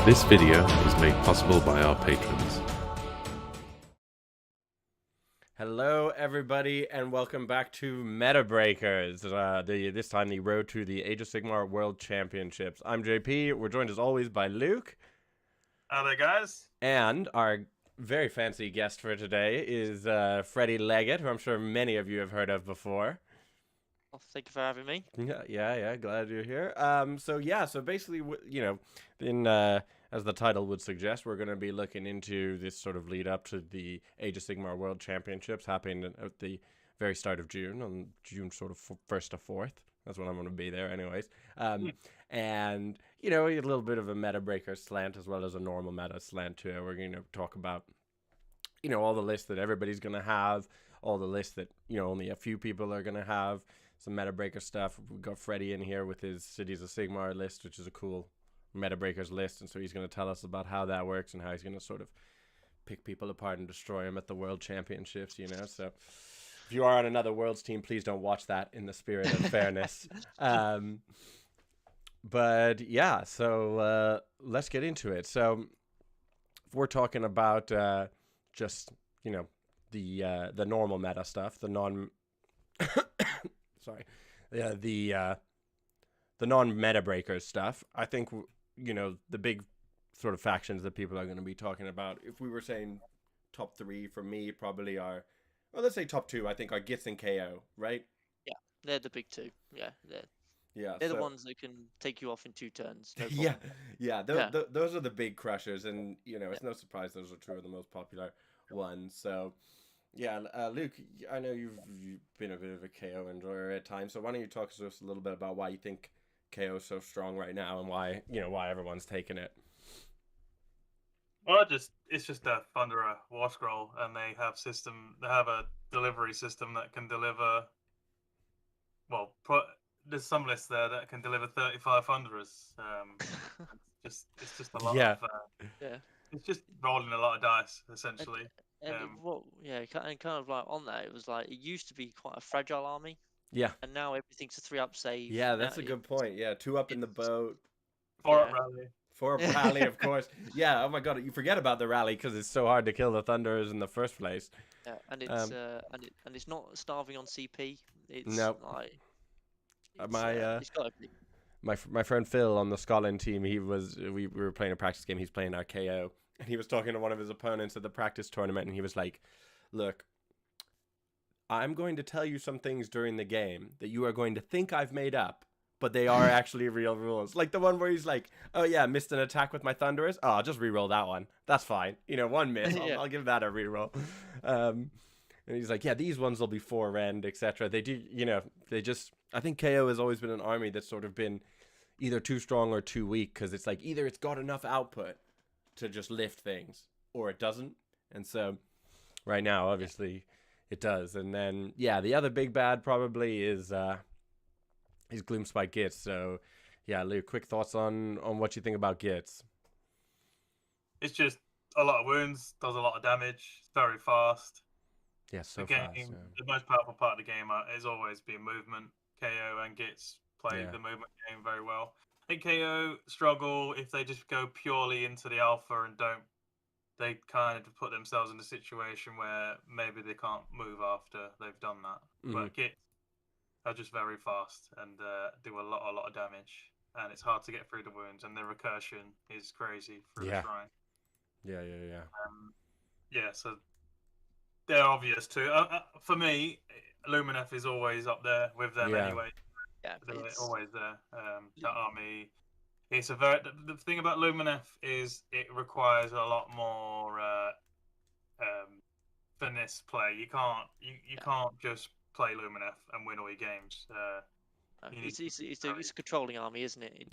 This video is made possible by our patrons. Hello, everybody, and welcome back to Metabreakers. This time, the road to the AoS Sigmar World Championships. I'm JP. We're joined as always by Luke. Hello, guys. And our very fancy guest for today is Freddie Leggett, who I'm sure many of you have heard of before. Well, thank you for having me. Yeah. Glad you're here. So basically, as the title would suggest, we're going to be looking into this sort of lead up to the AoS Sigmar World Championships happening at the very start of June, on June sort of 1st to 4th. That's when I'm going to be there anyways. And, a little bit of a Metabreaker slant as well as a normal meta slant too. We're going to talk about, all the lists that everybody's going to have, all the lists that, only a few people are going to have, some Metabreaker stuff. We've got Freddie in here with his Cities of Sigmar list, which is a cool Metabreakers list, and so he's going to tell us about how that works and how he's going to sort of pick people apart and destroy them at the World Championships, So if you are on another Worlds team, please don't watch that in the spirit of fairness. But yeah, so let's get into it. So if we're talking about just, the normal meta stuff, the non... Sorry. The non-Metabreakers stuff, I think... the big sort of factions that people are going to be talking about. If we were saying top three for me, probably are, well, let's say top two, I think are Gits and KO, right? Yeah, they're the big two. Yeah, they're the ones that can take you off in 2 turns. No problem. Those are the big crushers, and it's no surprise those are 2 of the most popular ones. So, Luke, I know you've been a bit of a KO enjoyer at times, so why don't you talk to us a little bit about why you think KO is so strong right now and why everyone's taking it. Well, it's just a Thunderer War Scroll, and they have a delivery system that can deliver. Well, there's some lists there that can deliver 35 Thunderers. It's just a lot of. It's just rolling a lot of dice essentially. And kind of like on that, it was like it used to be quite a fragile army. Yeah. And now everything's a 3-up save. Yeah, that's a good point. Yeah, 2 up in the boat. 4-up rally. 4-up rally, of course. Yeah, oh my god, you forget about the rally because it's so hard to kill the Thunderers in the first place. Yeah, and it's and it's not starving on CP. It's nope. Like it's gotta be. My friend Phil on the Scotland team, we were playing a practice game. He's playing our KO, and he was talking to one of his opponents at the practice tournament, and he was like, "Look, I'm going to tell you some things during the game that you are going to think I've made up, but they are actually real rules." Like the one where he's like, "Oh yeah, missed an attack with my Thunderers. Oh, I'll just reroll that one. That's fine. 1 miss. I'll give that a reroll." And he's like, "Yeah, these ones will be 4-end, etc." They do, I think KO has always been an army that's sort of been either too strong or too weak because it's like either it's got enough output to just lift things or it doesn't. And so right now, obviously, it does. And then, the other big bad probably is Gloomspite Gits. So, Luke, quick thoughts on what you think about Gits. It's just a lot of wounds, does a lot of damage, it's very fast. Yeah, so fast. Yeah. The most powerful part of the game has always been movement. KO and Gits play the movement game very well. I think KO struggle if they just go purely into the alpha and don't. They kind of put themselves in a situation where maybe they can't move after they've done that. Mm-hmm. But Gits are just very fast and do a lot of damage. And it's hard to get through the wounds. And the recursion is crazy for the shrine. Yeah. So they're obvious too. For me, Lumineth is always up there with them anyway. Yeah, they're always there. That army. It's the thing about Lumineth is it requires a lot more finesse play. You can't just play Lumineth and win all your games. It's a controlling army, isn't it?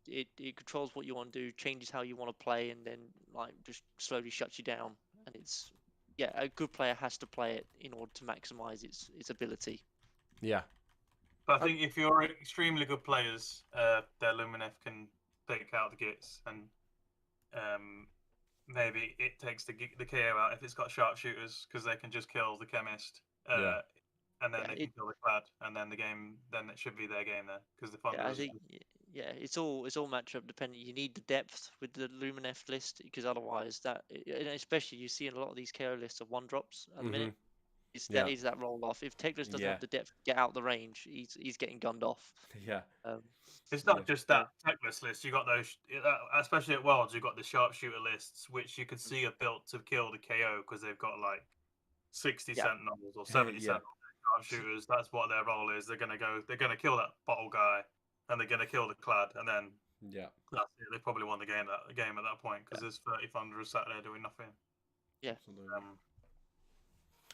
It controls what you want to do, changes how you want to play, and then just slowly shuts you down. And it's a good player has to play it in order to maximize its ability. Yeah. But I think if you're extremely good players, their Lumineth can take out the Gits, and maybe it takes the KO out if it's got sharpshooters because they can just kill the chemist. And then they can kill the clad, and then the game, then it should be their game then, because the fun. yeah, it's all matchup dependent. You need the depth with the Lumineth list because otherwise and especially you see in a lot of these KO lists of 1-drops at the minute. Yeah. Is that roll off. If Teclis doesn't Yeah. have the depth to get out the range, he's getting gunned off. Yeah. It's not just that checklist list. You got those, especially at Worlds. You got the sharpshooter lists, which you could see are built to kill the KO because they've got like 60 sentinels or 70 sentinels sharpshooters. That's what their role is. They're gonna kill that bottle guy, and they're gonna kill the clad, and then that's it. They probably won the game at that point because there's 30 Thunderers sat there doing nothing. Yeah.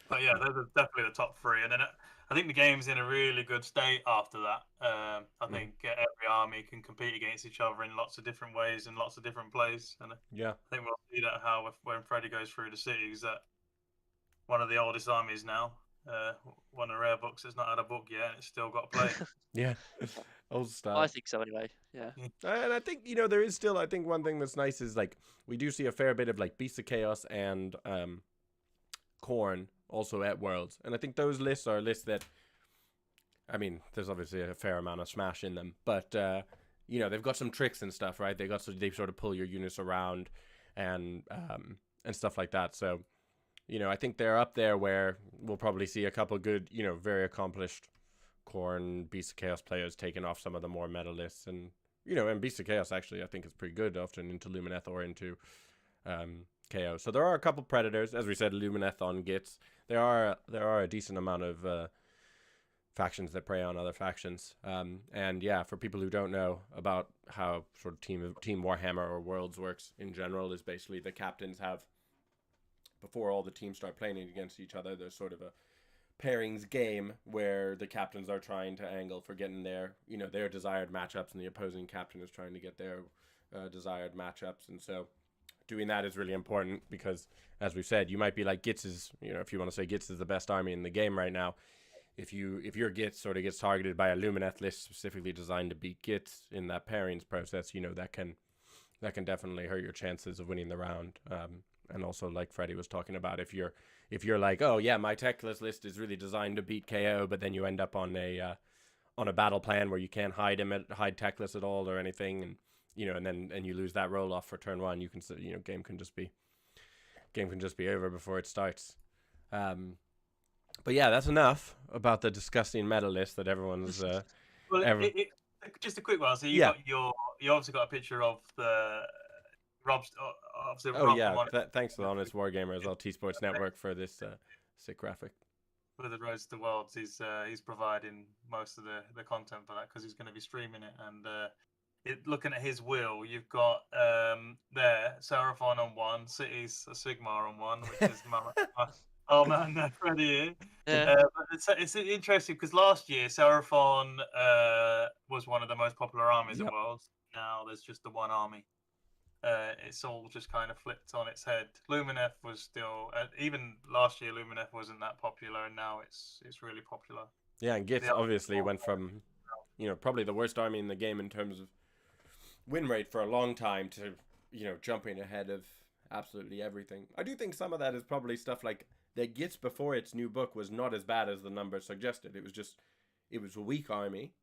But yeah, those are definitely the top three, and then I think the game's in a really good state after that. I think every army can compete against each other in lots of different ways and lots of different plays, and I think we'll see that when Freddie goes through the cities, that one of the oldest armies now, one of the rare books that's not had a book yet, and it's still got to play. Yeah, old style. I think so anyway. Yeah, and I think there is still. I think one thing that's nice is like we do see a fair bit of like Beasts of Chaos and Khorne also at Worlds, and I think those lists are lists that, I mean, there's obviously a fair amount of smash in them, but they've got some tricks and stuff, right? They sort of pull your units around and stuff like that. So, I think they're up there where we'll probably see a couple good, very accomplished Khorne, Beasts of Chaos players taking off some of the more meta lists, and and Beasts of Chaos actually I think is pretty good often into Lumineth or into KO. So there are a couple predators, as we said, Lumineth on Gits. There are a decent amount of factions that prey on other factions. And yeah, for people who don't know about how sort of team Warhammer or Worlds works in general, is basically the captains have, before all the teams start playing against each other, there's sort of a pairings game where the captains are trying to angle for getting their desired matchups, and the opposing captain is trying to get their desired matchups. And so doing that is really important because, as we've said, you might be like Gits is, if you want to say Gits is the best army in the game right now, if your Gits sort of gets targeted by a Lumineth list specifically designed to beat Gits in that pairings process, that can definitely hurt your chances of winning the round. And also, like Freddie was talking about, if you're like, oh yeah, my Teclis list is really designed to beat KO, but then you end up on a battle plan where you can't hide Teclis at all or anything, and and you lose that roll off for turn one, you can game can just be over before it starts. But yeah, that's enough about the disgusting meta list that everyone's. Just a quick one. So you obviously got a picture of the Rob's. Obviously, oh yeah, thanks to the Honest Wargamer as well, T Sports Network, for this sick graphic. For the Roads to Worlds, he's providing most of the content for that because he's going to be streaming it. And looking at his wheel, you've got there Seraphon on one, Cities a Sigmar on one, which is oh man, Freddie. Yeah. But it's interesting because last year Seraphon was one of the most popular armies in Worlds. Now there's just the one army. It's all just kind of flipped on its head. Lumineth was still, even last year, Lumineth wasn't that popular, and now it's really popular. Yeah, and Gits obviously went from, probably the worst army in the game in terms of win rate for a long time to, jumping ahead of absolutely everything. I do think some of that is probably stuff like that Gits before its new book was not as bad as the numbers suggested. It was a weak army.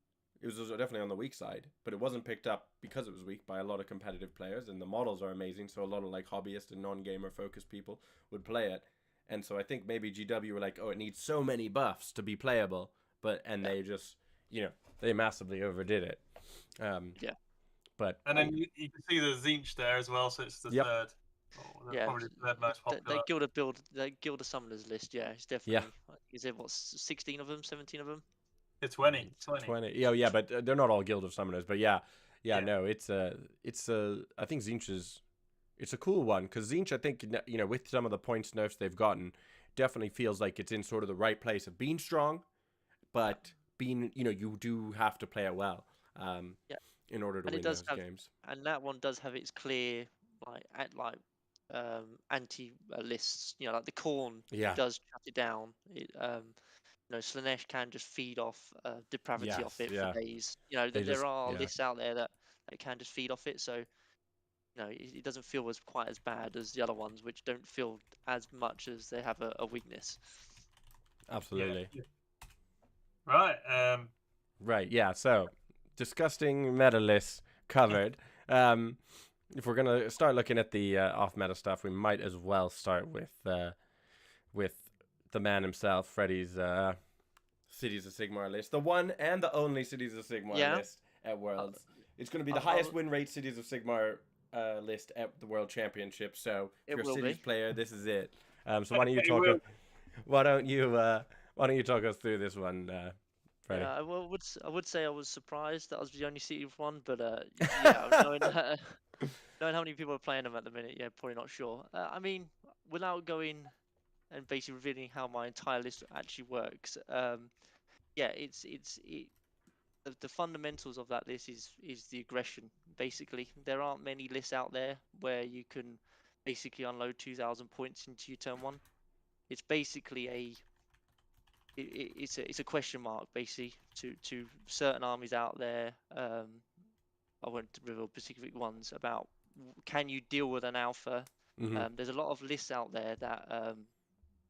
It was definitely on the weak side, but it wasn't picked up because it was weak by a lot of competitive players, and the models are amazing, so a lot of like hobbyist and non-gamer focused people would play it. And so I think maybe GW were like, oh, it needs so many buffs to be playable, they just, they massively overdid it. But and then you can see the Zinch there as well, so it's the third. Probably the third most popular. They Guild of Summoners list, it's definitely. Is it 16 of them, 17 of them? It's 20. Oh yeah, but they're not all Guild of Summoners. But no, it's I think Zinch it's a cool one because Zinch, I think, with some of the points nerfs they've gotten, definitely feels like it's in sort of the right place of being strong, but being, you do have to play it well, in order to win those games. And that one does have its clear anti lists. Like the Khorne does shut it down. Slaanesh can just feed off depravity off it for days. There are lists out there that can just feed off it, so it doesn't feel quite as bad as the other ones, which don't feel as much as they have a weakness. Absolutely. Right. Right. Yeah. So disgusting meta lists covered. If we're gonna start looking at the off-meta stuff, we might as well start with the man himself, Freddie's Cities of Sigmar list, the one and the only Cities of Sigmar list at Worlds. It's going to be the highest win rate Cities of Sigmar list at the World Championships. So if you're a Cities player, this is it. So why don't you talk us through this one, Freddie? Yeah, I would say I was surprised that I was the only City of one, but yeah, knowing how many people are playing them at the minute, yeah, probably not sure. I mean, without going and basically revealing how my entire list actually works, yeah, the fundamentals of that list is the aggression. Basically, there aren't many lists out there where you can basically unload 2,000 points into your turn one. It's basically it's a question mark basically to certain armies out there. I won't reveal specific ones about can you deal with an alpha. There's a lot of lists out there that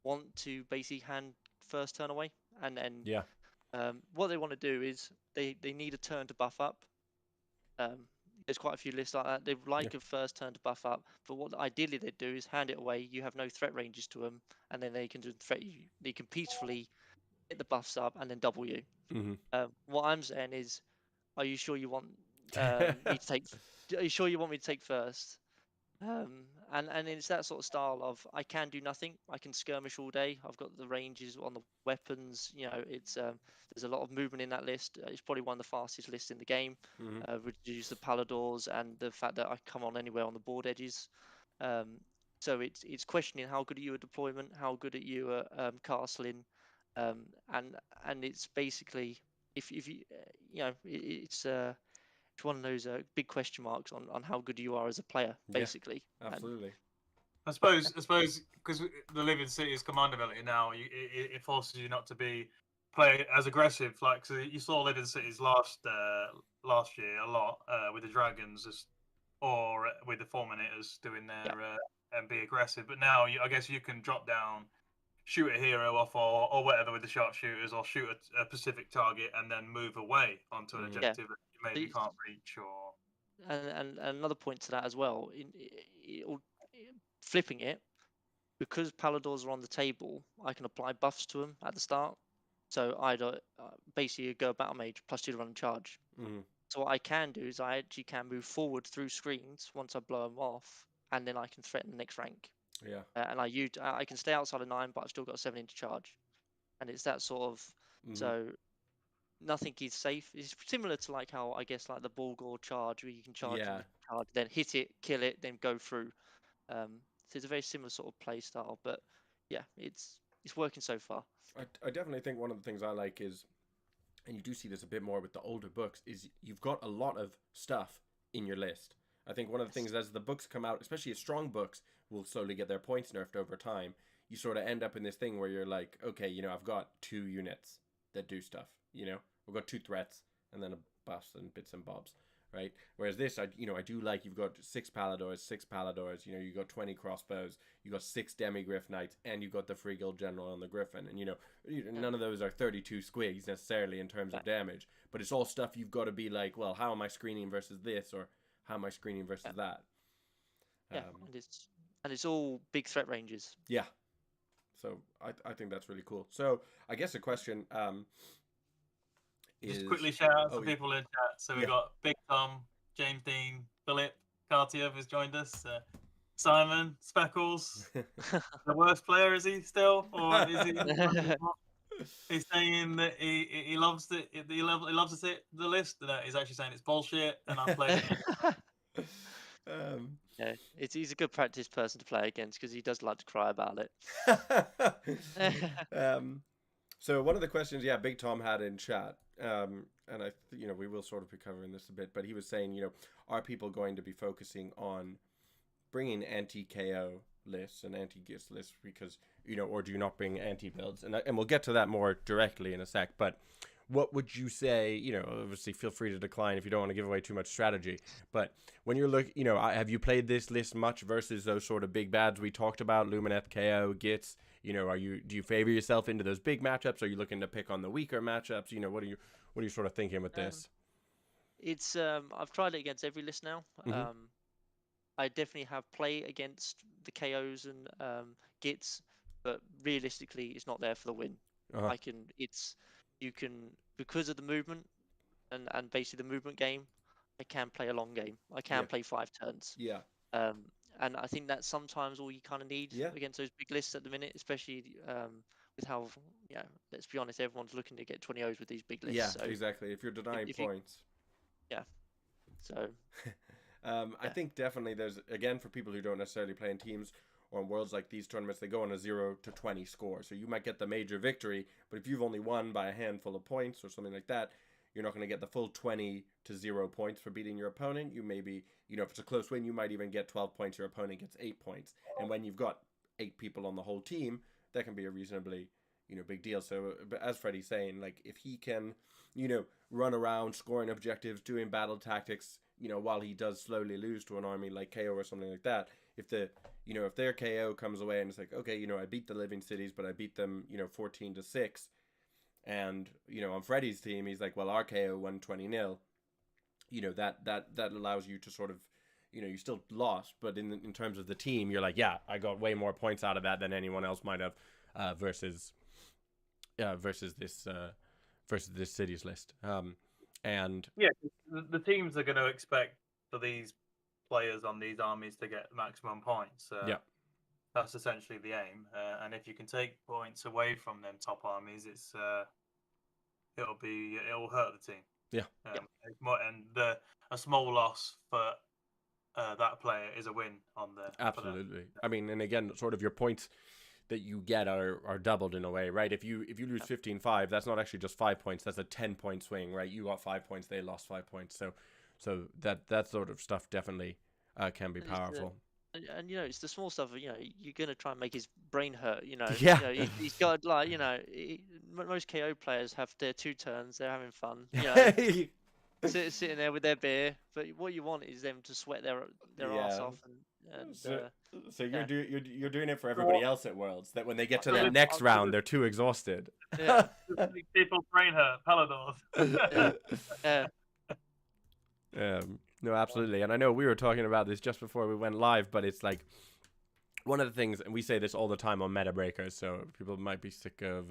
want to basically hand first turn away, and what they want to do is they need a turn to buff up. There's quite a few lists like that. They like a first turn to buff up, but what ideally they do is hand it away. You have no threat ranges to them, and then they can just threat you. They can peacefully hit the buffs up and then double you. What I'm saying is, are you sure you want me to take? Are you sure you want me to take first? And it's that sort of style of I can do nothing. I can skirmish all day. I've got the ranges on the weapons. You know, it's there's a lot of movement in that list. It's probably one of the fastest lists in the game. Reduce the paladors and the fact that I come on anywhere on the board edges. So it's questioning how good are you at deployment, how good are you at castling, and it's basically if you you know it's one of those big question marks on how good you are as a player, basically. Yeah, absolutely. I suppose because the Living Cities command ability now, it forces you not to play as aggressive. Like, so you saw Living Cities last year a lot with the dragons, or with the fulminators doing their and be aggressive. But now I guess you can drop down, shoot a hero off or whatever with the sharpshooters, or shoot a specific target and then move away onto an objective that you maybe can't reach. Or and another point to that as well, flipping it, because paladors are on the table, I can apply buffs to them at the start. So I'd basically go battle mage plus 2 to run and charge. So what I can do is I actually can move forward through screens once I blow them off, and then I can threaten the next rank. Yeah. And I can stay outside of 9, but I've still got a 7-inch charge, and it's that sort of so nothing is safe. It's similar to like how I guess like the Bulgor charge, where you can charge, then hit it, kill it, then go through. So it's a very similar sort of play style, but yeah, it's working so far. I definitely think one of the things I like is, and you do see this a bit more with the older books, is you've got a lot of stuff in your list. I think one of the things as the books come out, especially as strong books will slowly get their points nerfed over time, you sort of end up in this thing where you're like, okay, you know, I've got 2 units that do stuff, you know, we've got 2 threats and then a buffs and bits and bobs, right? Whereas this, I do like you've got 6 paladors, you know, you got 20 crossbows, you got 6 demigriff knights, and you've got the free guild general on the griffin, and you know, none of those are 32 squigs necessarily in terms of damage, but it's all stuff you've got to be like, well, how am I screening versus this, or how am I screening versus that? Yeah, and it's all big threat ranges. Yeah. So I think that's really cool. So I guess a question is... Just quickly shout out to people in chat. So we've got Big Tom, James Dean, Philip, Cartier has joined us, Simon, Speckles. The worst player, is he still? Or is he... He's saying that he loves it. He loves the list. That he's actually saying it's bullshit, and I played it. Yeah, he's a good practice person to play against because he does like to cry about it. So one of the questions, Big Tom had in chat, and we will sort of be covering this a bit, but he was saying, are people going to be focusing on bringing anti-KO lists and anti-GIS lists because, or do you not bring anti-builds? And we'll get to that more directly in a sec, but what would you say, obviously feel free to decline if you don't want to give away too much strategy, but when you're looking, have you played this list much versus those sort of big bads we talked about, Lumineth, KO, GITS, do you favor yourself into those big matchups? Are you looking to pick on the weaker matchups? What are you sort of thinking with this? It's I've tried it against every list now. Mhm. I definitely have play against the KOs and Gits, but realistically, it's not there for the win. Uh-huh. You can because of the movement and basically the movement game. I can play a long game. I can Yeah. play 5 turns. Yeah. And I think that's sometimes all you kind of need Yeah. against those big lists at the minute, especially with how, let's be honest, everyone's looking to get 20-0s with these big lists. Yeah. So Exactly. If you're denying if you, points. yeah, so I think definitely there's, again, for people who don't necessarily play in teams or in worlds like these tournaments, they go on a 0 to 20 score. So you might get the major victory, but if you've only won by a handful of points or something like that, you're not going to get the full 20 to 0 points for beating your opponent. You maybe, if it's a close win, you might even get 12 points. Your opponent gets 8 points. And when you've got 8 people on the whole team, that can be a reasonably, big deal. So, but as Freddie's saying, like, if he can, run around scoring objectives, doing battle tactics, while he does slowly lose to an army like KO or something like that, if their KO comes away and it's like, okay, I beat the Living Cities, but I beat them, 14 to 6. And, on Freddie's team, he's like, well, our KO won 20-0. That allows you to sort of, you still lost, but in terms of the team, you're like, yeah, I got way more points out of that than anyone else might have, versus this cities list. And yeah, the teams are going to expect for these players on these armies to get maximum points. Yeah. That's essentially the aim. And if you can take points away from them top armies, it'll hurt the team. Yeah. And a small loss for that player is a win on the. Absolutely. I mean, and again, sort of your points that you get are doubled in a way, right? If you lose 15-5, that's not actually just 5 points, that's a 10-point swing, right? You got 5 points, they lost 5 points. So that sort of stuff definitely can be powerful. And it's the small stuff. You're gonna try and make his brain hurt. Yeah. He's got most KO players have their 2 turns. They're having fun. Sitting there with their beer. But what you want is them to sweat their ass off. So you're doing it for everybody else at Worlds, that when they get to that next round, they're too exhausted. Yeah. People's brain hurt. Paladors. No, absolutely. And I know we were talking about this just before we went live, but it's like one of the things, and we say this all the time on Metabreakers, so people might be sick of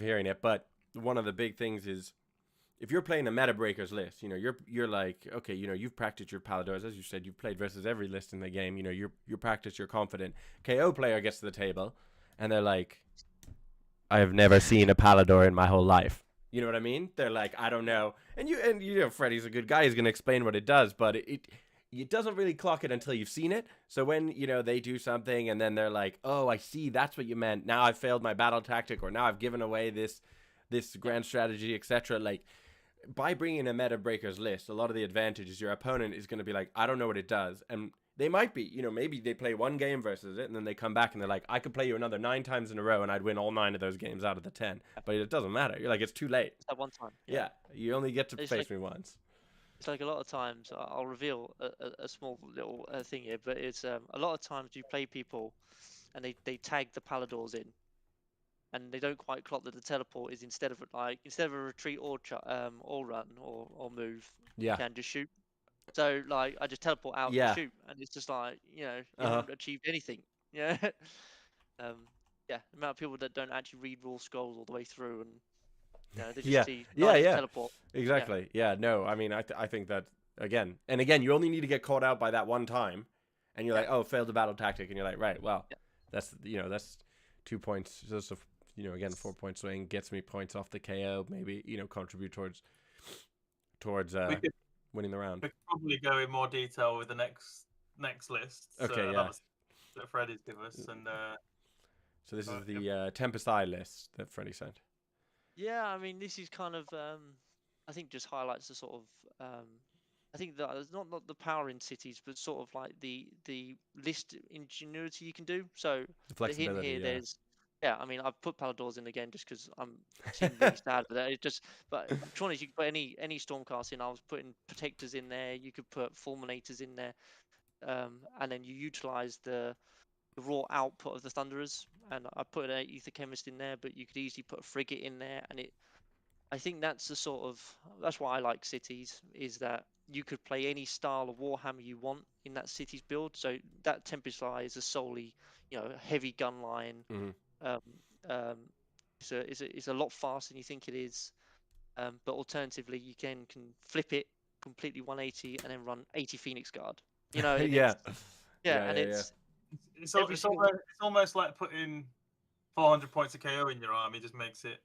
hearing it, but one of the big things is, if you're playing a Metabreakers list, you're like, okay, you've practiced your Paladors, as you said, you've played versus every list in the game, you practice, you're confident. KO player gets to the table, and they're like, I have never seen a Palador in my whole life. You know what I mean? They're like, I don't know. And Freddie's a good guy. He's going to explain what it does, but it doesn't really clock it until you've seen it. So when, they do something and then they're like, oh, I see, that's what you meant. Now I've failed my battle tactic, or now I've given away this grand strategy, etc. Like, by bringing a Metabreakers list, a lot of the advantage is your opponent is going to be like, I don't know what it does. And they might be, maybe they play one game versus it, and then they come back and they're like, I could play you another 9 times in a row and I'd win all 9 of those games out of the 10. But it doesn't matter. You're like, it's too late. It's that one time. Yeah. You only get to face me once. It's like a lot of times, I'll reveal a small little thing here, but it's a lot of times you play people and they tag the Paladors in, and they don't quite clock that the teleport is instead of a retreat or run or move, Yeah. you can just shoot. So I just teleport out and shoot, and it's just like you haven't achieved anything. Yeah. The amount of people that don't actually read rule scrolls all the way through, and they just see teleport. Exactly. Yeah. No, I mean, I think that again, you only need to get caught out by that one time, and you're like, oh, failed the battle tactic, and you're like, right, well, that's 2 points. Just again, 4-point swing gets me points off the KO. Maybe contribute towards winning the round. We could probably go in more detail with the next list. Okay, that Freddie's given us, and so this is the Tempest Eye list that Freddie sent. Yeah, I mean, this is kind of I think just highlights the sort of I think that there's not the power in cities, but sort of like the list ingenuity you can do. So the flexibility. Here, there's. Yeah, I mean, I've put Paladors in again just because I'm really sad with that. But Tron is, you can put any Stormcast in. I was putting Protectors in there. You could put Fulminators in there, and then you utilize the raw output of the Thunderers. And I put an Aether Chemist in there, but you could easily put a Frigate in there, and I think that's that's why I like cities, is that you could play any style of Warhammer you want in that city's build. So that Tempest Eye is a solely, heavy gun line. Mhm. Um, um, it's a lot faster than you think it is. But alternatively, you can flip it completely 180 and then run 80 Phoenix Guard. And Yeah. and Yeah. It's, every it's single almost it's almost like putting 400 points of KO in your army. Just makes it.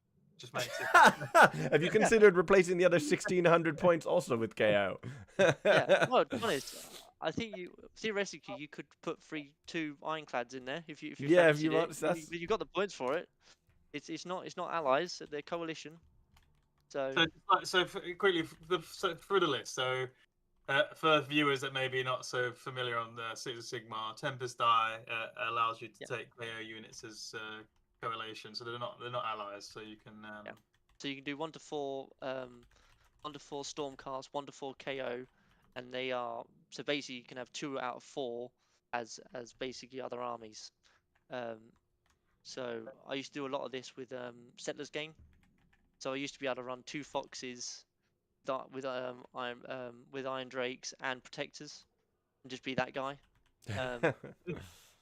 Have you considered replacing the other 1,600 points also with KO? yeah. Well, to be honest, I think theoretically you could put two ironclads in there if you Yeah, if fancied you want, it. that's... You got the points for it. It's not allies. They're coalition. So Quickly through the list. So for viewers that maybe not so familiar on the Cities of Sigmar, Tempest Eye allows you to take KO units as correlation, so they're not allies. So you can So you can do 1 to 4, 1 to 4 Stormcast, 1 to 4 KO, and they are so basically you can have 2 out of 4 as basically other armies. So I used to do a lot of this with Settlers Game. So I used to be able to run 2 Foxes with Iron Drakes and Protectors, and just be that guy.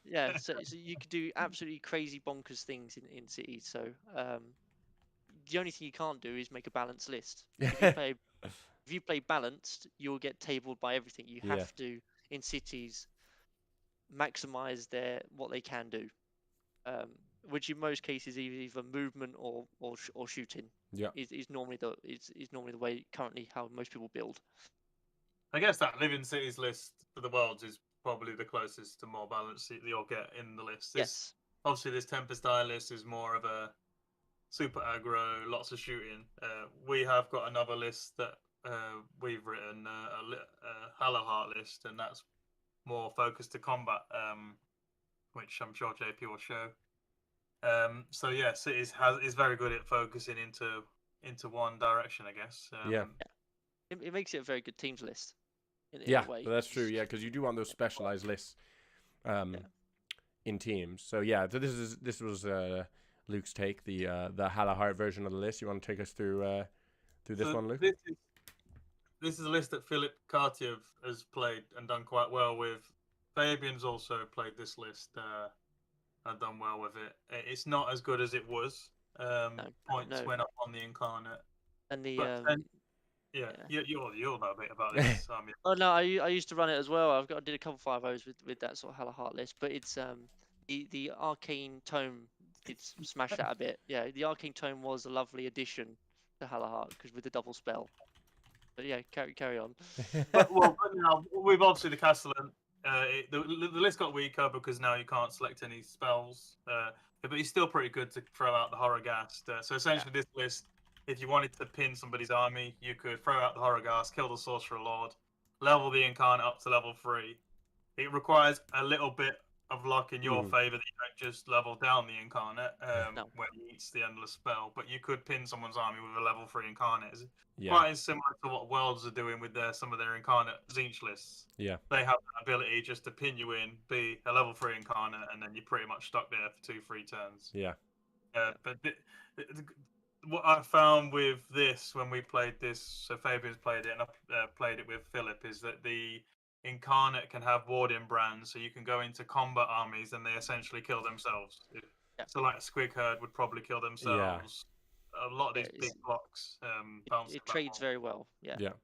Yeah, so you could do absolutely crazy bonkers things in cities. So the only thing you can't do is make a balanced list. If you play balanced, you'll get tabled by everything. You Yeah. have to, in cities, maximize what they can do, which in most cases is either movement or shooting. Yeah. Is normally the way currently how most people build. I guess that Living Cities list for the Worlds is probably the closest to more balance that you'll get in the list. Yes. Obviously, this Tempest Eye list is more of a super aggro, lots of shooting. We have got another list that we've written, a Hollow Heart list, and that's more focused to combat, which I'm sure JP will show. So yeah, Cities is very good at focusing into one direction, I guess. Yeah. It makes it a very good teams list. In Yeah, a way. that's true. Yeah, because you do want those specialized lists in teams. So yeah, so this was Luke's take, the Halahart version of the list. You want to take us through this one, Luke? This is a list that Philip Cartier has played and done quite well with. Fabian's also played this list and done well with it. It's not as good as it was. Points went up on the Incarnate. And the you'll know a bit about this. Oh no, I used to run it as well. I did a couple 5-0s with that sort of Halahart list, but it's the Arcane Tome did smash that a bit. Yeah, the Arcane Tome was a lovely addition to Halahart because with the double spell. But yeah, carry on. but now we've obviously the Castellan. The list got weaker because now you can't select any spells. But he's still pretty good to throw out the Horrorghast. So essentially, this list, if you wanted to pin somebody's army, you could throw out the Horrorghast, kill the Sorcerer Lord, level the Incarnate up to level 3. It requires a little bit of luck in your favor that you don't just level down the Incarnate when he eats the Endless Spell, but you could pin someone's army with a level 3 Incarnate. It's quite similar to what Worlds are doing with some of their Incarnate Zinch lists. Yeah. They have the ability just to pin you in, be a level 3 Incarnate, and then you're pretty much stuck there for 2-3 turns. Yeah. But what I found with this when we played this, so Fabian's played it and I played it with Philip, is that the Incarnate can have warding brands, so you can go into combat armies and they essentially kill themselves. So like a Squig Herd would probably kill themselves. A lot of these big blocks. It trades very well. Yeah.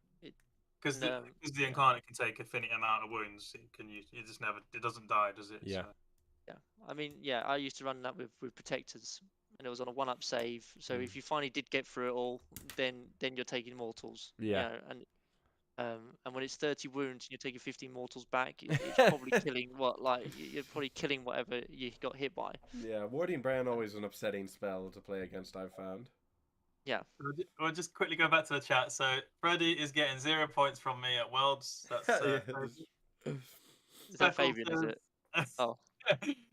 Because the Incarnate can take a finite amount of wounds. It doesn't die, does it? Yeah. So. Yeah. I mean, yeah, I used to run that with Protectors, and it was on a 1-up save. So if you finally did get through it all, then you're taking mortals. Yeah. And when it's 30 wounds and you're taking 15 mortals back, it's probably killing you're probably killing whatever you got hit by. Yeah, Warding Brand always an upsetting spell to play against, I've found. Yeah. We'll just quickly go back to the chat. So Freddie is getting 0 points from me at Worlds. That's Is that Fabian, is it? Oh.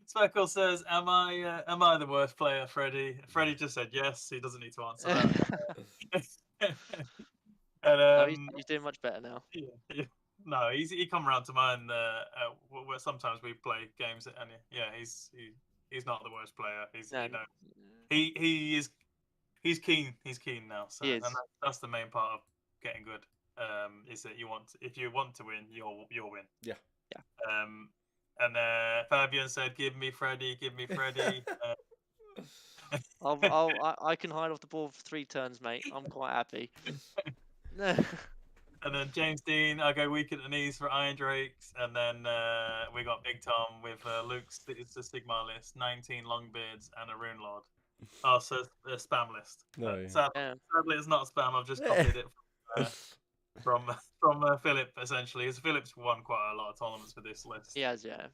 Speckle says, "Am I the worst player, Freddie?" Freddie just said yes. He doesn't need to answer that. No, he's doing much better now. Yeah. No, he come around to mine. Where sometimes we play games, and he's not the worst player. He is he's keen. He's keen now. So He is. and that's the main part of getting good. Is that if you want to win, you'll win. Yeah. And Fabian said, "Give me Freddie, give me Freddie." I can hide off the ball for 3 turns, mate. I'm quite happy. And then James Dean, I go weak at the knees for Iron Drakes. And then we got Big Tom with Luke's, it's the Sigmar list, 19 Longbeards and a Rune Lord. Oh, so a spam list. No, yeah. Sadly, it's not spam. I've just copied it from Philip, essentially. Because Philip's won quite a lot of tournaments for this list. He has, yeah.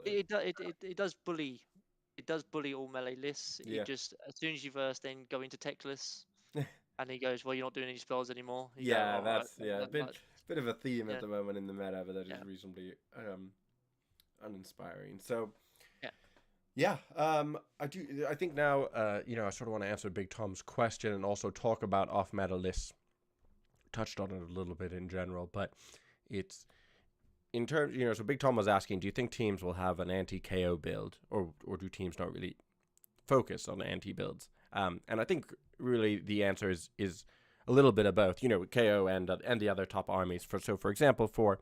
It does bully. It does bully all melee lists. Yeah. It just, as soon as you verse, then go into tech lists. And he goes, well, you're not doing any spells anymore. You yeah, go, that's right, bit of a theme at the moment in the meta, but that is reasonably uninspiring. So I think now I sort of want to answer Big Tom's question and also talk about off meta lists. Touched on it a little bit in general, but it's in terms, so Big Tom was asking, do you think teams will have an anti-KO build, or do teams not really focus on anti-builds? And I think really the answer is a little bit of both, KO and the other top armies. For example, for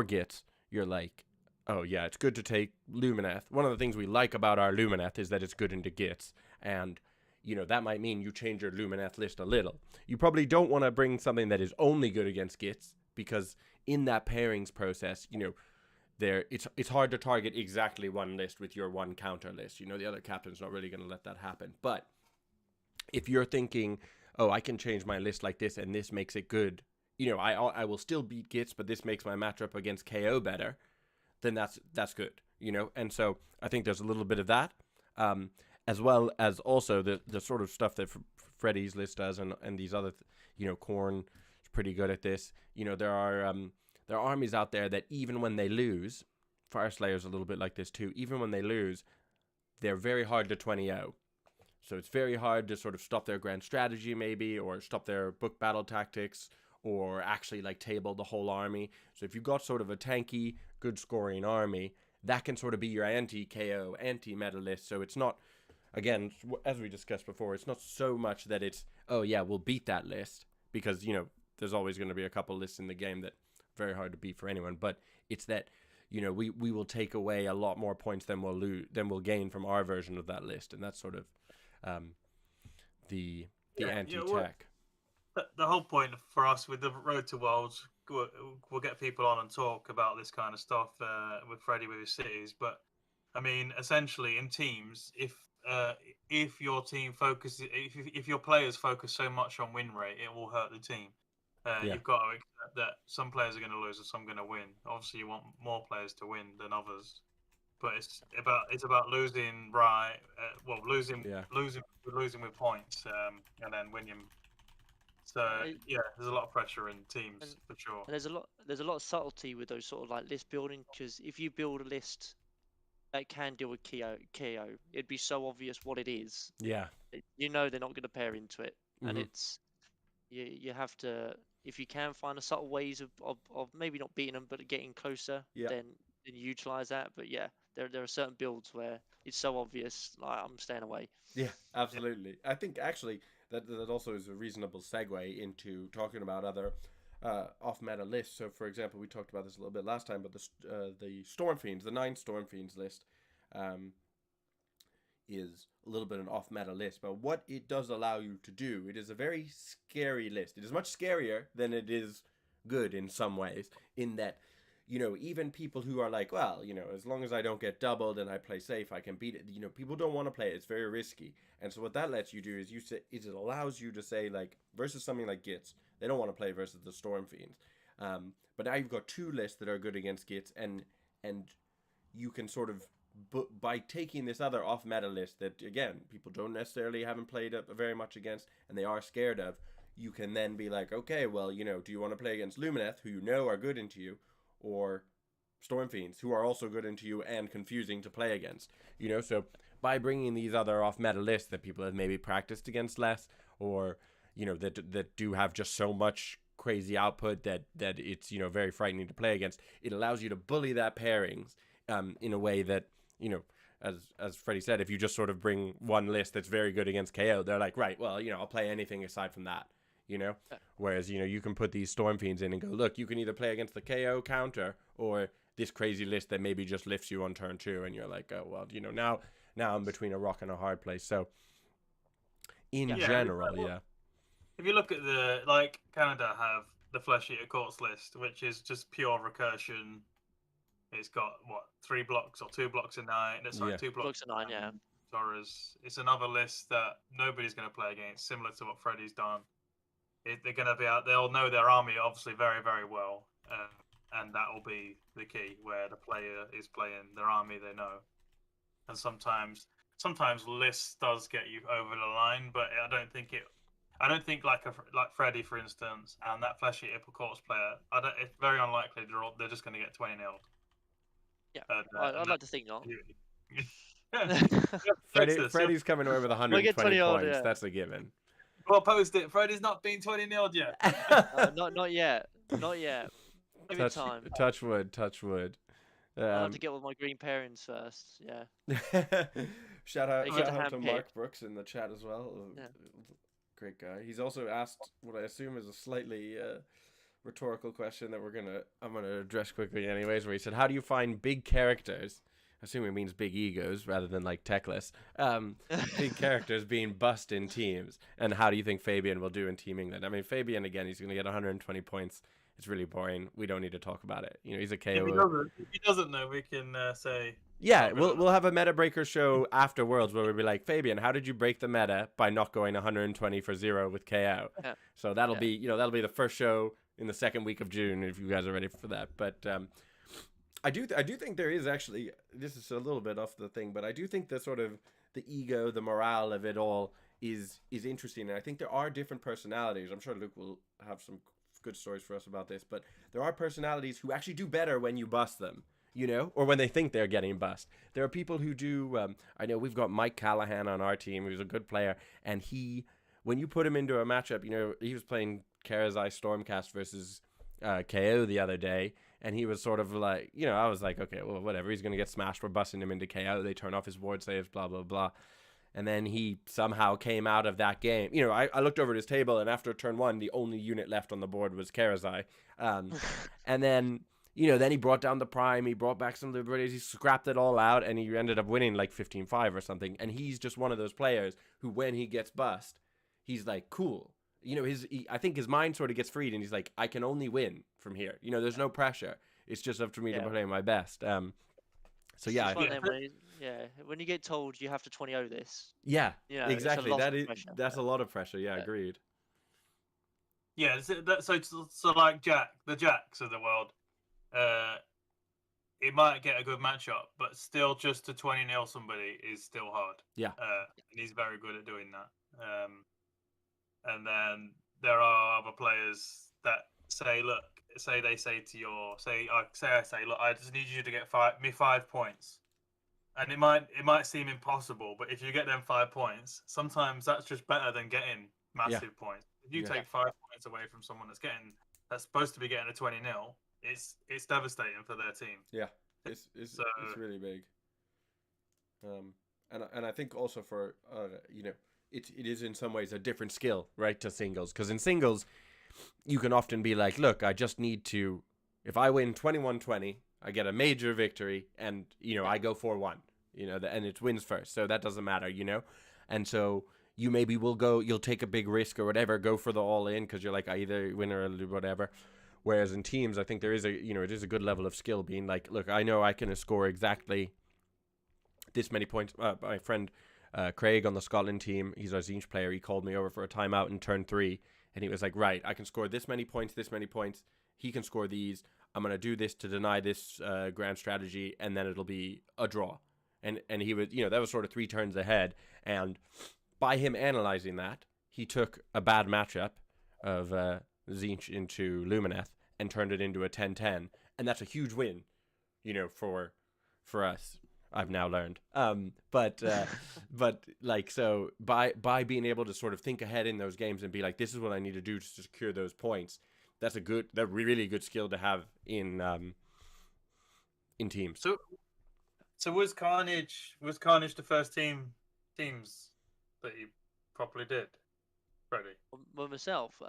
Gits, you're like, oh yeah, it's good to take Lumineth. One of the things we like about our Lumineth is that it's good into Gits, and that might mean you change your Lumineth list a little. You probably don't want to bring something that is only good against Gits, because in that pairings process, it's hard to target exactly one list with your one counter list. The other captain's not really going to let that happen. But if you're thinking, oh, I can change my list like this and this makes it good, I will still beat Gits, but this makes my matchup against KO better, then that's good, And so I think there's a little bit of that, as well as also the sort of stuff that Freddie's list does, and these other, Korn is pretty good at this. There are armies out there that even when they lose, Fireslayer's a little bit like this too, even when they lose, they're very hard to 20-0. So it's very hard to sort of stop their grand strategy maybe, or stop their book battle tactics, or actually like table the whole army. So if you've got sort of a tanky, good scoring army, that can sort of be your anti-KO, anti-meta list. So it's not, again, as we discussed before, it's not so much that it's, oh yeah, we'll beat that list, because, there's always going to be a couple lists in the game that are very hard to beat for anyone. But it's that, we will take away a lot more points than we'll gain from our version of that list. And that's sort of the anti-tech. The whole point for us with the Road to Worlds, we'll get people on and talk about this kind of stuff with Freddie with his cities. But I mean, essentially, in teams, if your team focuses, if your players focus so much on win rate, it will hurt the team. You've got to accept that some players are going to lose and some are going to win. Obviously, you want more players to win than others, but it's about losing right. Losing with points, and then winning. So there's a lot of pressure in teams for sure. And there's a lot of subtlety with those sort of like list building, because if you build a list that can deal with KO, it'd be so obvious what it is. Yeah. They're not going to pair into it, and Mhm. it's you have to, if you can find a subtle ways of maybe not beating them but getting closer, then you utilize that. But there are certain builds where it's so obvious, like I'm staying away. Yeah, absolutely. I think actually that also is a reasonable segue into talking about other off-meta lists. So, for example, we talked about this a little bit last time, but the Storm Fiends, the 9 Storm Fiends list, is a little bit an off-meta list. But what it does allow you to do, it is a very scary list. It is much scarier than it is good in some ways, in that, even people who are like, well, as long as I don't get doubled and I play safe, I can beat it. People don't want to play it. It's very risky. And so what that lets you do is it allows you to say, like, versus something like Gits, they don't want to play versus the Storm Fiends. But now you've got 2 lists that are good against Gits, and you can sort of, by taking this other off-meta list that, again, people haven't played very much against, and they are scared of, you can then be like, okay, well, do you want to play against Lumineth, who are good into you, or Storm Fiends, who are also good into you and confusing to play against? So by bringing these other off-meta lists that people have maybe practiced against less, or, that do have just so much crazy output that it's, very frightening to play against, it allows you to bully that pairings in a way that, as Freddie said, if you just sort of bring one list that's very good against KO, they're like, right, well, you know, I'll play anything aside from that, you know? Whereas, you know, you can put these Storm Fiends in and go, look, you can either play against the KO counter or this crazy list that maybe just lifts you on turn 2, and you're like, oh, well, you know, now I'm between a rock and a hard place. So, in general, If you look at the, like, Canada have the Flesh Eater Courts list, which is just pure recursion. It's got, what, 3 blocks or 2 blocks a 9? It's like 2 blocks a 9, yeah. Horrors. It's another list that nobody's going to play against, similar to what Freddie's done. They're going to be out. They'll know their army obviously very, very well, and that will be the key, where the player is playing their army they know. And sometimes lists does get you over the line, but I don't think like Freddie, for instance, and that Flesh Eater Courts player. It's very unlikely they're just going to get 20-0'd. Yeah, I'd like to think not. Freddie's coming away with 120 points. That's a given. Well, post it. Freddie's not been 20-0'd yet. Not yet. Not yet. Give it time. Touch wood. I'll have to get with my green parents first. Yeah. Shout out to Mark Brooks in the chat as well. Yeah. Great guy. He's also asked what I assume is a slightly rhetorical question that I'm gonna address quickly anyways, where he said, how do you find big characters, I assume it means big egos rather than like techless, big characters being bust in teams, and how do you think Fabian will do in Team England? I mean, Fabian, again, he's gonna get 120 points. It's really boring. We don't need to talk about it. You know, he's a KO. If he doesn't know, we can say. Yeah, we'll have a Metabreakers show after Worlds where we'll be like, Fabian, how did you break the meta by not going 120 for 0 with KO? Yeah. So that'll be the first show in the second week of June if you guys are ready for that. But I do think there is actually, this is a little bit off the thing, but I do think the sort of the ego, the morale of it all is interesting, and I think there are different personalities. I'm sure Luke will have some good stories for us about this, but there are personalities who actually do better when you bust them, you know, or when they think they're getting bust. There are people who do, I know we've got Mike Callahan on our team, who's a good player, and when you put him into a matchup, you know, he was playing Karazai Stormcast versus KO the other day, and he was sort of like, you know, I was like, okay, well, whatever, he's going to get smashed, we're busting him into KO, they turn off his ward saves, blah, blah, blah. And then he somehow came out of that game. You know, I looked over at his table, and after turn 1, the only unit left on the board was Karazai. And then, you know, then he brought down the Prime, he brought back some Liberties, he scrapped it all out, and he ended up winning like 15-5 or something. And he's just one of those players who, when he gets bust, he's like, cool. You know, I think his mind sort of gets freed, and he's like, I can only win from here. You know, there's no pressure. It's just up to me to play my best. So yeah, when you get told you have to 20-0 this. Yeah, you know, exactly. That's a lot of pressure. Yeah, agreed. Yeah, so like the Jacks of the world, it might get a good matchup, but still just to 20-0 somebody is still hard. Yeah, and he's very good at doing that. And then there are other players that say, look. Say I say, look, I just need you to get 5 points, and it might seem impossible, but if you get them 5 points, sometimes that's just better than getting massive points. If you take 5 points away from someone that's supposed to be getting a 20-0, it's devastating for their team. Yeah, it's really big. And I think also for you know, it is in some ways a different skill, right, to singles, because in singles, you can often be like, look, I just need to, if I win 21-20, I get a major victory, and, you know, I go 4-1, you know, and it wins first, so that doesn't matter, you know? And so you maybe you'll take a big risk or whatever, go for the all-in, because you're like, I either win or whatever. Whereas in teams, I think there is it is a good level of skill being like, look, I know I can score exactly this many points. My friend Craig on the Scotland team, he's our Zinch player, he called me over for a timeout in turn 3, and he was like, right, I can score this many points, he can score these, I'm going to do this to deny this grand strategy, and then it'll be a draw. And he was, you know, that was sort of 3 turns ahead, and by him analyzing that, he took a bad matchup of Zinch into Lumineth and turned it into a 10-10, and that's a huge win, you know, for us. I've now learned. But like, so by being able to sort of think ahead in those games and be like, this is what I need to do to secure those points, that's really good skill to have in teams. So So was Carnage the first teams that you properly did, Freddie? Well, myself,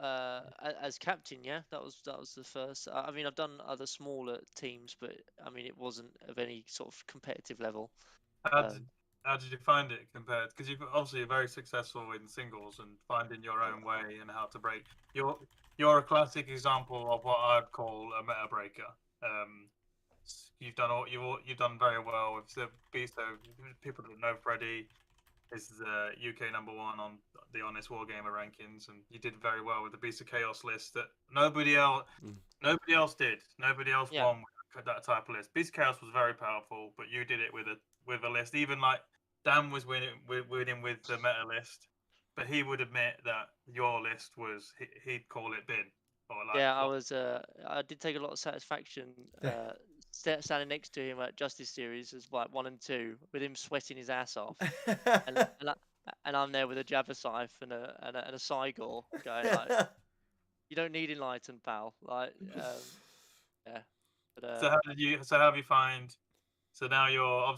as captain, yeah, that was the first. I mean, I've done other smaller teams, but I mean, it wasn't of any sort of competitive level. How did how did you find it compared? Because you've obviously very successful in singles and finding your own way and how to break. You're a classic example of what I'd call a meta breaker. You've done very well with the beast. So people that know Freddie is the UK #1 on the Honest Wargamer rankings, and you did very well with the Beast of Chaos list that nobody else did. Nobody else Yeah. won with that type of list. Beast of Chaos was very powerful, but you did it with a list. Even like Dan was winning with the meta list, but he would admit that your list was he'd call it bin. Or like, Yeah, I did take a lot of satisfaction standing next to him at Justice Series as like 1 and 2, with him sweating his ass off, and I'm there with a Jabba Scythe and a Cygor going like, you don't need enlightened, pal. Like, yeah. But, so how have you find? So now you're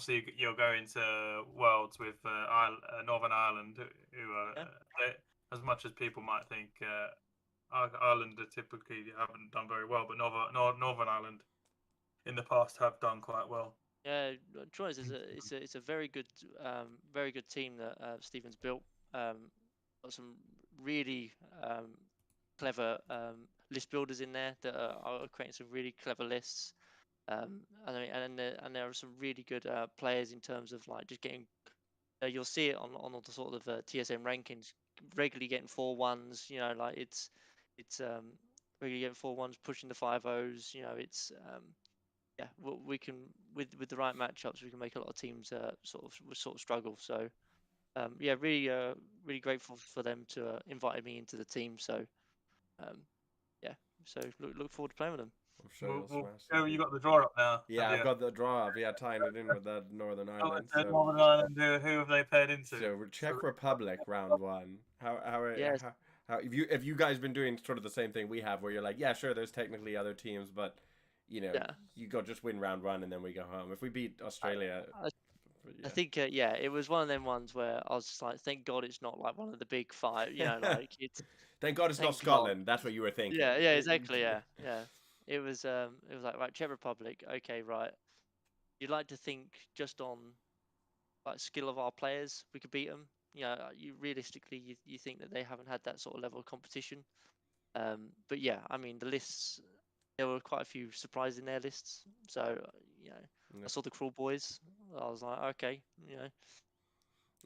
going to Worlds with Northern Ireland, who are as much as people might think Ireland typically haven't done very well, but Northern Ireland in the past have done quite well. Yeah, Troyes it's a very good team that Stephen's built. Got some really clever list builders in there that are creating some really clever lists. And there are some really good players in terms of like just getting. You'll see it on the sort of TSM rankings, regularly getting 4-1s. You know, like it's regularly getting 4-1s, pushing the 5-0s. You know, it's yeah, we can with the right matchups, we can make a lot of teams sort of struggle. So yeah, really grateful for them to invited me into the team. So yeah, so look forward to playing with them. I'm sure you'll smash Oh, it. you got the draw up now. Yeah, I've got the draw up. Yeah, tying it in with that Northern Ireland. So, Northern Ireland, who have they paired into? so Czech Republic round 1. Yes. How have you guys been doing sort of the same thing we have, where you're like, yeah, sure, there's technically other teams, but you know, you go just win round 1 and then we go home. If we beat Australia, I think yeah, it was one of them ones where I was just like, thank God it's not like one of the big 5. You know, like it's. Thank God it's not Scotland. That's what you were thinking. Yeah, exactly. Yeah. It was like, right, Czech Republic. Okay, right. You'd like to think just on like skill of our players, we could beat them. You know, you realistically, you think that they haven't had that sort of level of competition. But yeah, I mean, the lists, there were quite a few surprises in their lists. So you know, I saw the Cruel Boys. I was like, okay, you know,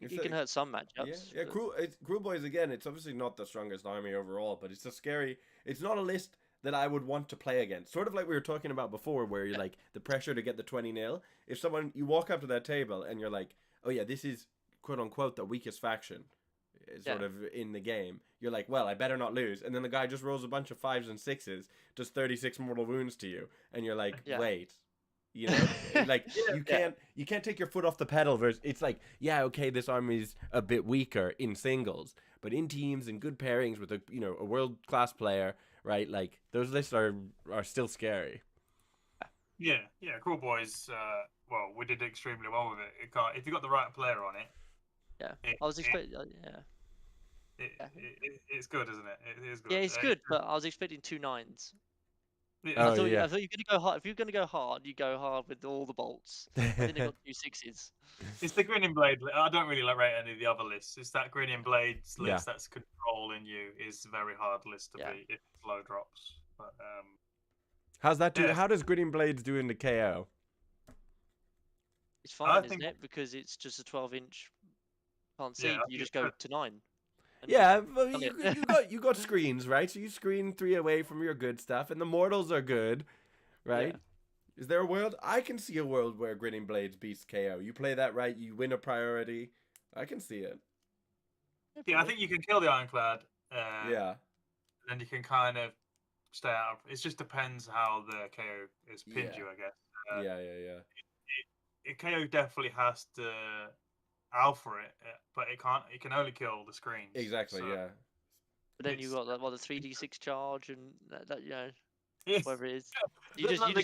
you can hurt some matchups. Yeah. Cruel Boys again. It's obviously not the strongest army overall, but it's a scary. It's not a list that I would want to play against. Sort of like we were talking about before, where you're like the pressure to get the 20-0. If you walk up to that table and you're like, oh yeah, this is quote unquote the weakest faction, sort of in the game. You're like, well, I better not lose. And then the guy just rolls a bunch of 5s and 6s, does 36 mortal wounds to you, and you're like, wait. You know, like you can't take your foot off the pedal. Versus, it's like, yeah, okay, this army's a bit weaker in singles, but in teams and good pairings with a world-class player, right? Like those lists are still scary. Yeah. Cruel Boys. Well, we did extremely well with it. If you got the right player on it. Yeah, I was expecting. It's good, isn't it? It is good. Yeah, it's good, but I was expecting 2 9s. I thought you were going to go hard. If you're going to go hard, you go hard with all the bolts. I think they got 2 6s. It's the Grinning Blade. I don't really rate any of the other lists. It's that Grinning Blades list that's controlling you is a very hard list to beat if it's low drops. But how's that do? How does Grinning Blades do in the KO? It's fine, isn't it? Because it's just a 12-inch. Can't see. You just go to 9. Yeah, well, you got screens, right? So you screen 3 away from your good stuff, and the mortals are good, right? Yeah. Is there a world? I can see a world where Grinning Blades beats KO. You play that right, you win a priority. I can see it. Yeah, I think you can kill the Ironclad. Yeah. And you can kind of stay out. It just depends how the KO is pinned you, I guess. Yeah. KO definitely has to alpha it, but it can't. It can only kill the screens. Exactly. So yeah. But then you got the 3d6 charge and that whatever it is. You just the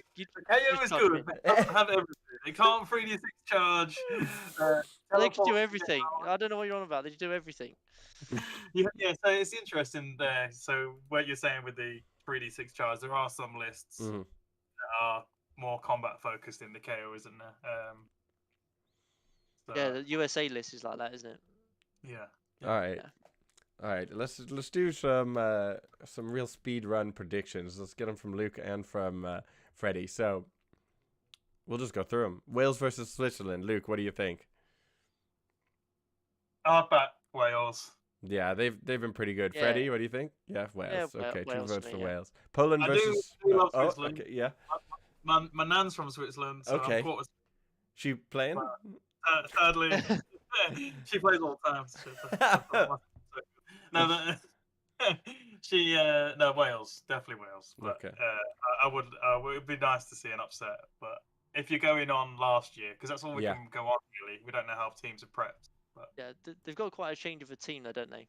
KO just is touch good. me. But it doesn't have everything. It can't 3d6 charge. They just do teleport- everything. I don't know what you're on about. They just do everything. Yeah, so it's interesting there. So what you're saying with the 3d6 charge, there are some lists Mhm. that are more combat focused in the KO, isn't there? So, Yeah, the USA list is like that, isn't it? yeah. All right. Yeah. All right, let's do some real speed run predictions. Let's get them from Luke and from Freddie. So we'll just go through them. Wales versus Switzerland. Luke, what do you think? I'll back Wales. Yeah, they've been pretty good. Yeah. Freddie, what do you think? Yeah, Wales. Yeah, Okay, two Wales votes for for me, yeah. Wales. Poland I do versus. love oh, Switzerland. okay, yeah. My nan's from Switzerland, so Okay. I'm quarter. She playing? Thirdly, she plays all the time. No, but she no Wales, definitely Wales. But Okay. I would it would be nice to see an upset. But if you're going on last year, because that's all we Yeah. can go on really. We don't know how teams are prepped. But Yeah, they've got quite a change of a team, though, don't they?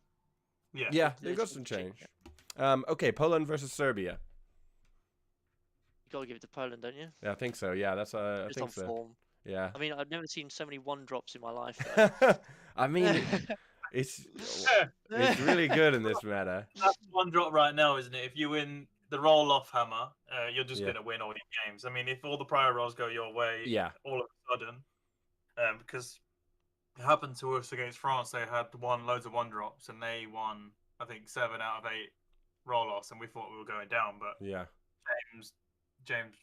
yeah, Yeah, They they've got just some change, change. Okay, Poland versus Serbia. You gotta give it to Poland, don't you? Yeah, I think so. Yeah, that's I Just think on so. form. Yeah. I mean, I've never seen so many one drops in my life. Though. I mean, it's really good in this meta. that's one drop right now, isn't it? If you win the roll off hammer, you're just Yeah. gonna win all your games. I mean, if all the prior rolls go your way, Yeah. all of a sudden, because it happened to us against France, they had won loads of one drops and they won, I think, 7 out of 8 roll offs, and we thought we were going down, but Yeah. James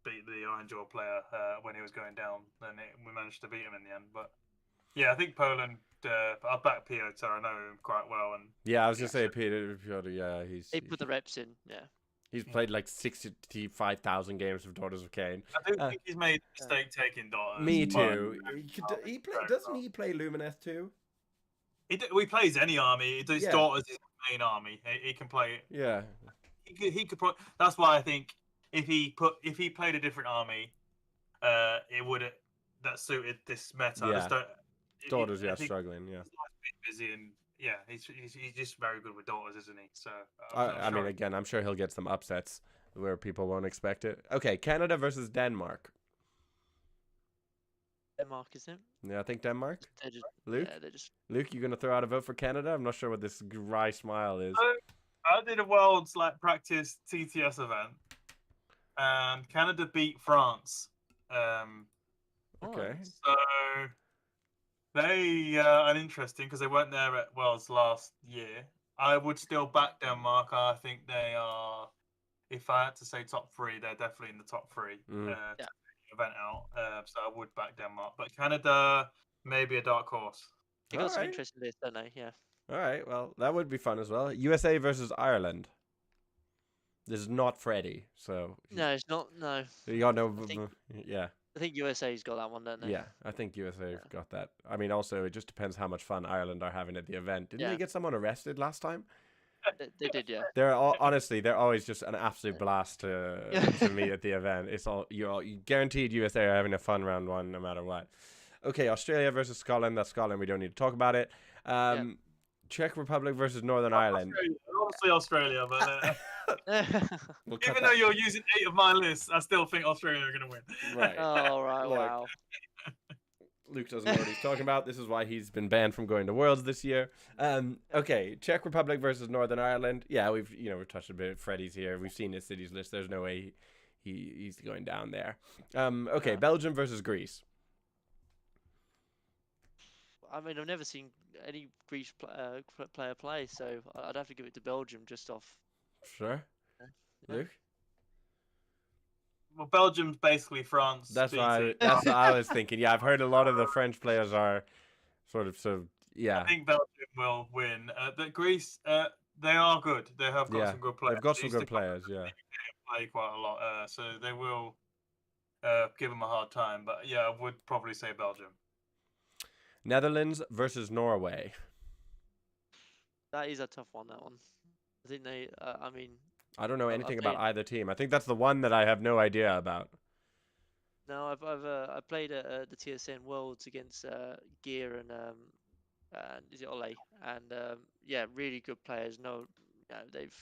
beat the Iron Jaw player when he was going down, and we managed to beat him in the end. But yeah, I think Poland. I'll back Piotr. I know him quite well, and Yeah, I was gonna say Peter. Yeah, They put the reps in. Yeah. he's played like 65,000 games of Daughters of Cain. I don't think he's made a mistake taking Daughters. Me but- too. Doesn't he play Lumineth too? He plays any army. His Yeah. Daughters is his main army. He can play. Yeah. He could. That's why I think if he played a different army, it would that suited this meta. I just Yeah. don't- Daughters, I yeah, think struggling. Yeah. he's a bit busy, and yeah, he's just very good with Daughters, isn't he? So I mean, again, I'm sure he'll get some upsets where people won't expect it. Okay, Canada versus Denmark. Denmark, isn't it? Yeah, I think Denmark. They're just, Luke, yeah, they're just. Luke, you gonna throw out a vote for Canada? I'm not sure what this wry smile is. I did a world's practice TTS event, and Canada beat France. Okay. So they are interesting because they weren't there at Worlds last year. I would still back Denmark. I think they are. If I had to say top 3, they're definitely in the top 3. Mm. Yeah. To take the event out. So I would back Denmark, but Canada maybe a dark horse. They got some Alright. interest in this, don't they? Yeah. All right, well, that would be fun as well. USA versus Ireland. This is not Freddie, so No, it's not. No, you all know. I think- Yeah, I think USA's got that one, don't they? yeah, I think USA have got that. I mean, also it just depends how much fun Ireland are having at the event. Didn't Yeah. they get someone arrested last time? They did, yeah. Honestly, they're always just an absolute blast to meet at the event. It's you guaranteed USA are having a fun round 1 no matter what. Okay, Australia versus Scotland. That's Scotland. We don't need to talk about it. Czech Republic versus Northern Ireland. Obviously Australia, but We'll cut even that. though you're using 8 of my lists, I still think Australia are going to win. Right. Oh, right, Look. wow. Luke doesn't know what he's talking about. This is why he's been banned from going to Worlds this year. Okay, Czech Republic versus Northern Ireland. Yeah, we've touched a bit. Freddie's here. We've seen his cities list. There's no way he's going down there. Okay, Yeah. Belgium versus Greece. I mean, I've never seen any Greece player play, so I'd have to give it to Belgium just off. Sure. Yeah. Luke. Well, Belgium's basically France. That's beating- what I was thinking. Yeah, I've heard a lot of the French players are yeah. I think Belgium will win. But Greece, they are good. They have got Yeah, some good players. They've got They some used to good players, yeah. play quite a lot, so they will give them a hard time. But yeah, I would probably say Belgium. Netherlands versus Norway. That is a tough one, that one. I think they, I mean, I don't know I've anything about played- either team. I think that's the one that I have no idea about. no, I played at the TSN Worlds against Gear and is it Ole? And yeah, really good players. No, they've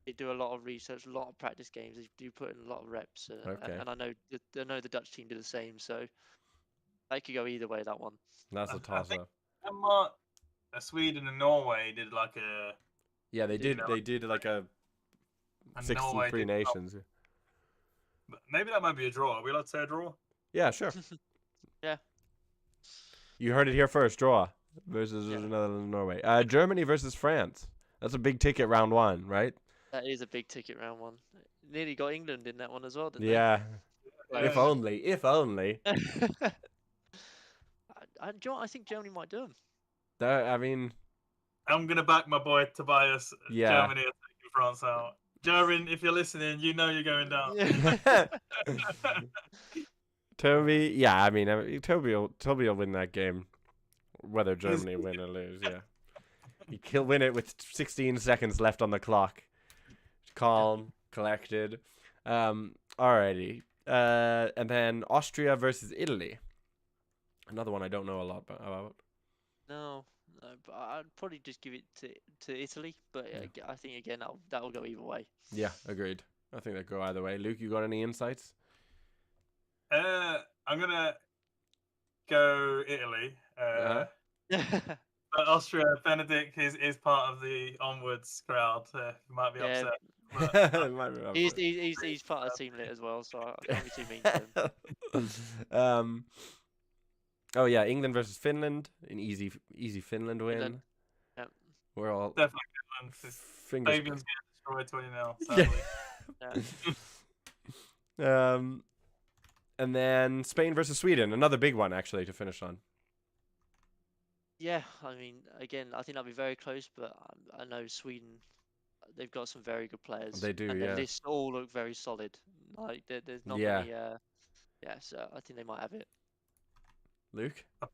they do a lot of research, a lot of practice games. They do put in a lot of reps, Okay. and I know the Dutch team do the same. So they could go either way. That one. That's a I think toss-up. Denmark, Sweden, and Norway did like a. Yeah, they did. know, They did like a and 6 and Norway 3 did nations. maybe that might be a draw. Are we allowed to say a draw? Yeah, sure. Yeah. You heard it here first. Draw versus Yeah. another Norway. Germany versus France. That's a big ticket round 1, right? That is a big ticket round one. Nearly got England in that one as well, didn't Yeah. Yeah. If only. If only. they? Do you know what? I think Germany might do them. I mean, I'm gonna back my boy Tobias. Yeah. Germany are taking France out. Jarin, if you're listening, you know you're going down. Toby. Yeah, I mean, Toby will win that game, whether Germany win or lose. Yeah, he'll win it with 16 seconds left on the clock. Calm, collected. Alrighty. And then Austria versus Italy. Another one I don't know a lot about. No, but I'd probably just give it to Italy. But I think again that'll go either way. Yeah, agreed. I think that go either way. Luke, you got any insights? I'm gonna go Italy. But Austria, Benedict is part of the onwards crowd. He might be Yeah. upset. It might be upset. He's part of Team Lit as well, so I can't be too mean to him. Oh yeah, England versus Finland, an easy Finland win. Finland. Yep. We're all Definitely Finland. fingers. Fabian's getting destroyed 20-0. Sadly. Yeah. And then Spain versus Sweden, another big one actually to finish on. Yeah, I mean, again, I think that'll be very close, but I know Sweden, they've got some very good players. They do, and yeah. their lists all look very solid. Like there's not Yeah. many. Yeah, so I think they might have it. Luke? I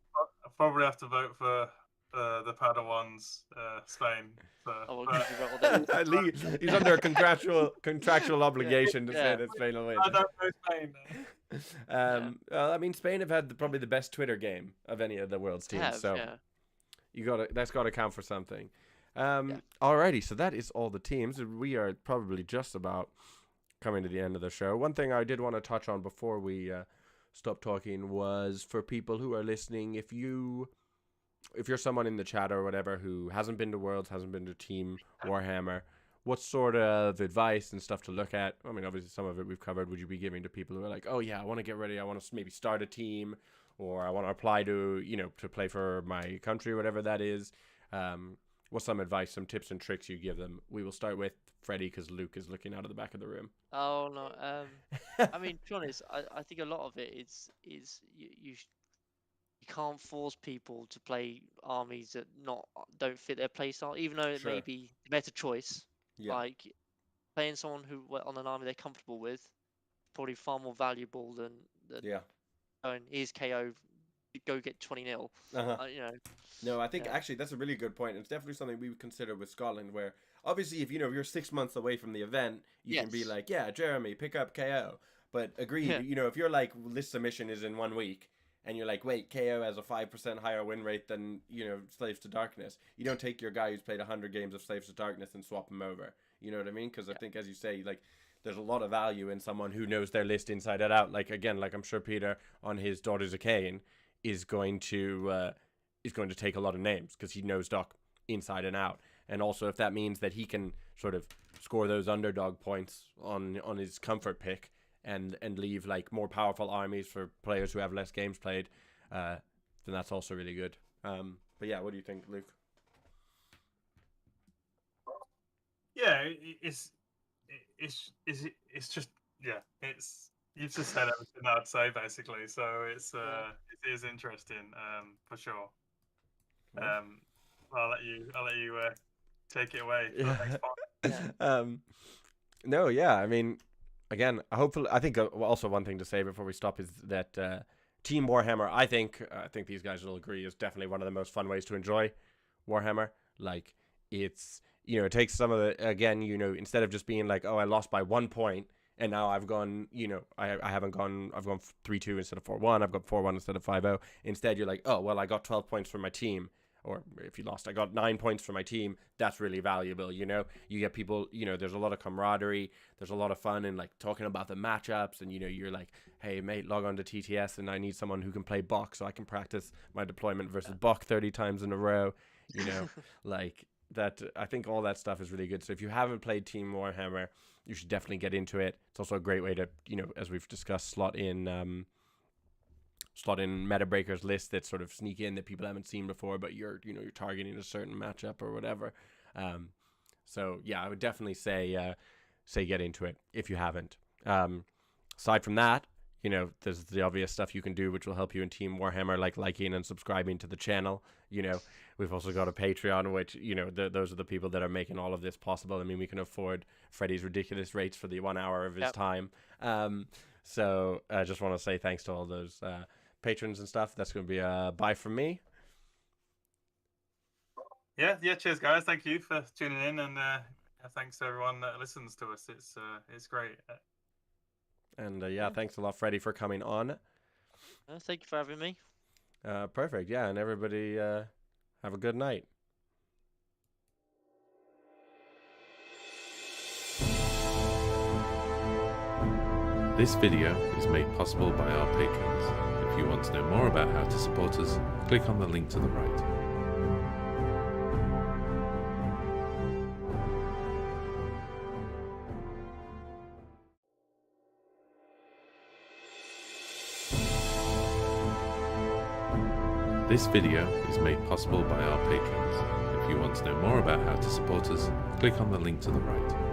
probably have to vote for the Padawans, Spain. Oh, well, you wrote all that. At least he's under a contractual obligation to say Yeah. that Spain will win. I don't know Spain. Well, I mean, Spain have had probably the best Twitter game of any of the world's teams, Have, so yeah. that's got to count for something. Alrighty, so that is all the teams. We are probably just about coming to the end of the show. One thing I did want to touch on before we stop talking was for people who are listening, if you're someone in the chat or whatever who hasn't been to Worlds, hasn't been to Team Warhammer, what sort of advice and stuff to look at? I mean, obviously some of it we've covered. Would you be giving to people who are like, oh yeah, I want to get ready, I want to maybe start a team, or I want to apply to, to play for my country, whatever that is? What's some advice, some tips and tricks you give them? We will start with Freddie because Luke is looking out of the back of the room. Oh no. I mean, to be honest, I think a lot of it is you can't force people to play armies that don't fit their playstyle, even though it may be a better choice. Yeah. Like playing someone who on an army they're comfortable with, probably far more valuable than going here's KO, go get 20-0. No, I think actually that's a really good point. It's definitely something we would consider with Scotland, where obviously if you're 6 months away from the event, you can be like, yeah, Jeremy, pick up KO. But agreed, if you're like, list submission is in 1 week, and you're like, wait, KO has a 5% higher win rate than, Slaves to Darkness. You don't take your guy who's played 100 games of Slaves to Darkness and swap him over. You know what I mean? Because I think, as you say, like, there's a lot of value in someone who knows their list inside and out. Like, again, like I'm sure Peter on his Daughters of Cain is going to take a lot of names because he knows Doc inside and out. And also if that means that he can sort of score those underdog points on his comfort pick, and leave like more powerful armies for players who have less games played, then that's also really good. But yeah, what do you think, Luke? Yeah, it's just you've just said everything I'd say basically. So it is interesting for sure. I'll let you take it away for the next part. No, yeah, I mean, again, hopefully, I think also one thing to say before we stop is that Team Warhammer, I think these guys will agree, is definitely one of the most fun ways to enjoy Warhammer. Like, it's, it takes some of the, again, instead of just being like, oh, I lost by 1 point, and now I've gone, I've gone 3-2 instead of 4-1, I've got 4-1 instead of 5-0. Instead, you're like, oh, well, I got 12 points from my team, or if you lost, I got 9 points for my team. That's really valuable. You know, you get people, you know, there's a lot of camaraderie. There's a lot of fun in like talking about the matchups, and, you know, you're like, hey mate, log on to TTS and I need someone who can play Buck so I can practice my deployment versus Buck 30 times in a row, you know, like that. I think all that stuff is really good. So if you haven't played Team Warhammer, you should definitely get into it. It's also a great way to, you know, as we've discussed, slot in Metabreakers lists that sort of sneak in that people haven't seen before, but you're targeting a certain matchup or whatever. So yeah, I would definitely say get into it if you haven't. Aside from that, you know, there's the obvious stuff you can do which will help you in Team Warhammer, like liking and subscribing to the channel. You know, we've also got a Patreon, which, you know, those are the people that are making all of this possible. I mean, we can afford Freddie's ridiculous rates for the 1 hour of his time. So I just want to say thanks to all those patrons and stuff. That's going to be a bye from me. Yeah. Cheers, guys. Thank you for tuning in, and thanks to everyone that listens to us. It's great. And yeah, thanks a lot, Freddie, for coming on. Thank you for having me. Perfect. Yeah, and everybody have a good night. This video is made possible by our patrons. If you want to know more about how to support us, click on the link to the right. This video is made possible by our patrons. If you want to know more about how to support us, click on the link to the right.